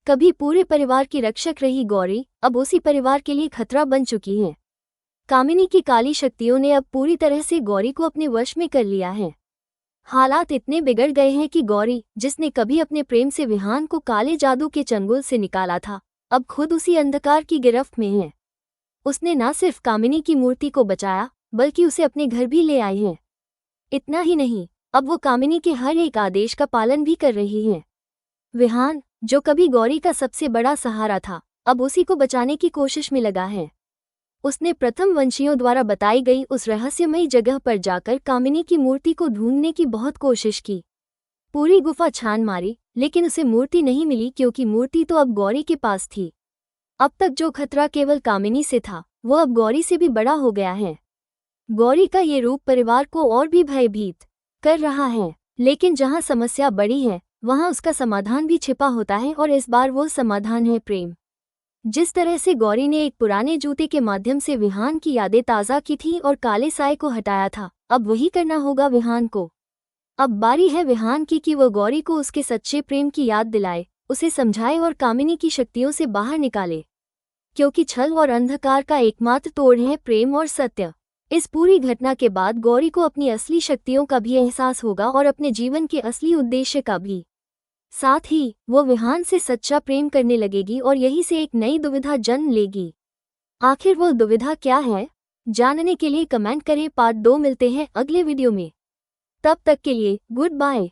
कभी पूरे परिवार की रक्षक रही गौरी अब उसी परिवार के लिए खतरा बन चुकी है। कामिनी की काली शक्तियों ने अब पूरी तरह से गौरी को अपने वश में कर लिया है। हालात इतने बिगड़ गए हैं कि गौरी, जिसने कभी अपने प्रेम से विहान को काले जादू के चंगुल से निकाला था, अब खुद उसी अंधकार की गिरफ्त में है। उसने न सिर्फ कामिनी की मूर्ति को बचाया, बल्कि उसे अपने घर भी ले आई है। इतना ही नहीं, अब वो कामिनी के हर एक आदेश का पालन भी कर रही है। विहान, जो कभी गौरी का सबसे बड़ा सहारा था, अब उसी को बचाने की कोशिश में लगा है। उसने प्रथम वंशियों द्वारा बताई गई उस रहस्यमयी जगह पर जाकर कामिनी की मूर्ति को ढूंढने की बहुत कोशिश की। पूरी गुफा छान मारी, लेकिन उसे मूर्ति नहीं मिली, क्योंकि मूर्ति तो अब गौरी के पास थी। अब तक जो खतरा केवल कामिनी से था, वो अब गौरी से भी बड़ा हो गया है। गौरी का ये रूप परिवार को और भी भयभीत कर रहा है, लेकिन जहाँ समस्या बड़ी है, वहाँ उसका समाधान भी छिपा होता है, और इस बार वो समाधान है प्रेम। जिस तरह से गौरी ने एक पुराने जूते के माध्यम से विहान की यादें ताज़ा की थी और काले साए को हटाया था, अब वही करना होगा विहान को। अब बारी है विहान की कि वो गौरी को उसके सच्चे प्रेम की याद दिलाए, उसे समझाए और कामिनी की शक्तियों से बाहर निकाले, क्योंकि छल और अंधकार का एकमात्र तोड़ है प्रेम और सत्य। इस पूरी घटना के बाद गौरी को अपनी असली शक्तियों का भी एहसास होगा और अपने जीवन के असली उद्देश्य का भी। साथ ही वो विहान से सच्चा प्रेम करने लगेगी और यही से एक नई दुविधा जन्म लेगी। आखिर वो दुविधा क्या है, जानने के लिए कमेंट करें। पार्ट 2 मिलते हैं अगले वीडियो में। तब तक के लिए गुड बाय।